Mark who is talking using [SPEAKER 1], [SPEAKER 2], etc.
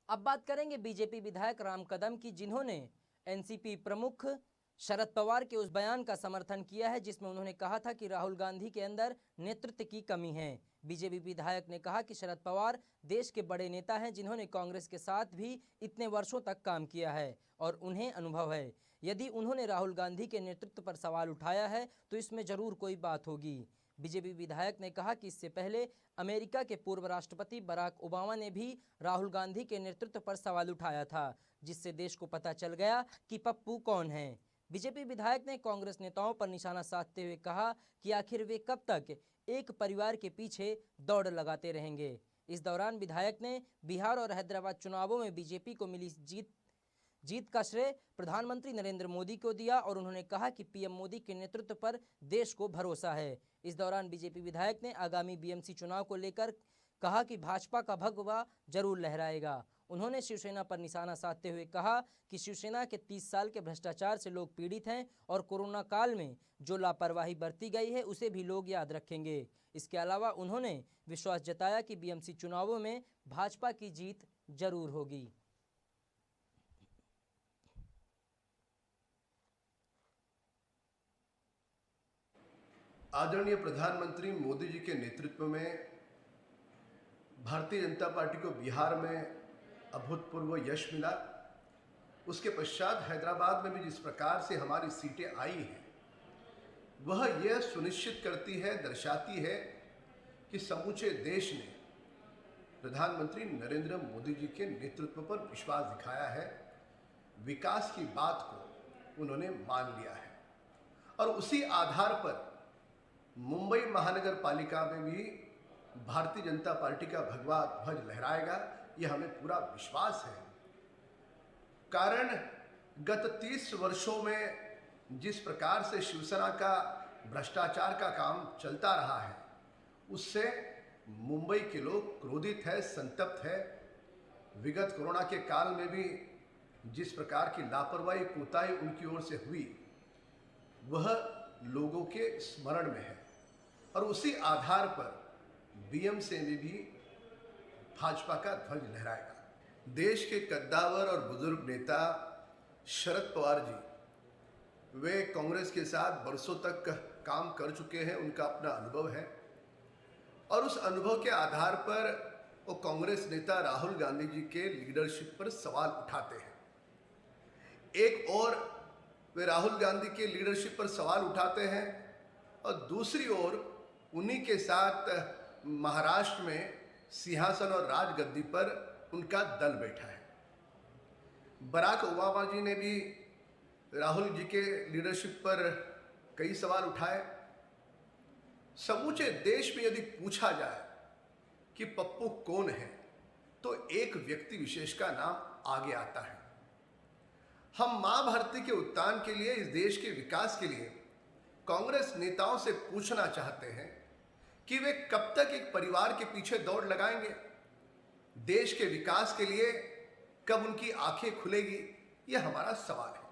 [SPEAKER 1] अब बात करेंगे बीजेपी विधायक राम कदम की, जिन्होंने एनसीपी प्रमुख शरद पवार के उस बयान का समर्थन किया है जिसमें उन्होंने कहा था कि राहुल गांधी के अंदर नेतृत्व की कमी है। बीजेपी विधायक ने कहा कि शरद पवार देश के बड़े नेता हैं, जिन्होंने कांग्रेस के साथ भी इतने वर्षों तक काम किया है और उन्हें अनुभव है। यदि उन्होंने राहुल गांधी के नेतृत्व पर सवाल उठाया है तो इसमें जरूर कोई बात होगी। बीजेपी विधायक ने कहा कि इससे पहले अमेरिका के पूर्व राष्ट्रपति बराक ओबामा ने भी राहुल गांधी के नेतृत्व पर सवाल उठाया था, जिससे देश को पता चल गया कि पप्पू कौन है। बीजेपी विधायक ने कांग्रेस नेताओं पर निशाना साधते हुए कहा कि आखिर वे कब तक एक परिवार के पीछे दौड़ लगाते रहेंगे। इस दौरान विधायक ने बिहार और हैदराबाद चुनावों में बीजेपी को मिली जीत का श्रेय प्रधानमंत्री नरेंद्र मोदी को दिया और उन्होंने कहा कि पीएम मोदी के नेतृत्व पर देश को भरोसा है। इस दौरान बीजेपी विधायक ने आगामी बीएमसी चुनाव को लेकर कहा कि भाजपा का भगवा जरूर लहराएगा। उन्होंने शिवसेना पर निशाना साधते हुए कहा कि शिवसेना के 30 साल के भ्रष्टाचार से लोग पीड़ित हैं और कोरोना काल में जो लापरवाही बरती गई है उसे भी लोग याद रखेंगे। इसके अलावा उन्होंने विश्वास जताया कि बीएमसी चुनावों में भाजपा की जीत जरूर होगी।
[SPEAKER 2] आदरणीय प्रधानमंत्री मोदी जी के नेतृत्व में भारतीय जनता पार्टी को बिहार में अभूतपूर्व यश मिला। उसके पश्चात हैदराबाद में भी जिस प्रकार से हमारी सीटें आई हैं, वह यह सुनिश्चित करती है, दर्शाती है कि समूचे देश ने प्रधानमंत्री नरेंद्र मोदी जी के नेतृत्व पर विश्वास दिखाया है। विकास की बात को उन्होंने मान लिया है और उसी आधार पर मुंबई महानगर पालिका में भी भारतीय जनता पार्टी का भगवा ध्वज लहराएगा, यह हमें पूरा विश्वास है। कारण गत 30 वर्षों में जिस प्रकार से शिवसेना का भ्रष्टाचार का काम चलता रहा है, उससे मुंबई के लोग क्रोधित है, संतप्त है। विगत कोरोना के काल में भी जिस प्रकार की लापरवाही, कोताही उनकी ओर से हुई, वह लोगों के स्मरण में है और उसी आधार पर बीएमसी में भी भाजपा का ध्वज लहराएगा। देश के कद्दावर और बुजुर्ग नेता शरद पवार जी, वे कांग्रेस के साथ बरसों तक काम कर चुके हैं, उनका अपना अनुभव है और उस अनुभव के आधार पर वो कांग्रेस नेता राहुल गांधी जी के लीडरशिप पर सवाल उठाते हैं। एक और वे राहुल गांधी के लीडरशिप पर सवाल उठाते हैं और दूसरी ओर उन्हीं के साथ महाराष्ट्र में सिंहासन और राजगद्दी पर उनका दल बैठा है। बराक ओबामा जी ने भी राहुल जी के लीडरशिप पर कई सवाल उठाए। समूचे देश में यदि पूछा जाए कि पप्पू कौन है, तो एक व्यक्ति विशेष का नाम आगे आता है। हम मां भारती के उत्थान के लिए, इस देश के विकास के लिए कांग्रेस नेताओं से पूछना चाहते हैं कि वे कब तक एक परिवार के पीछे दौड़ लगाएंगे। देश के विकास के लिए कब उनकी आंखें खुलेगी, यह हमारा सवाल है।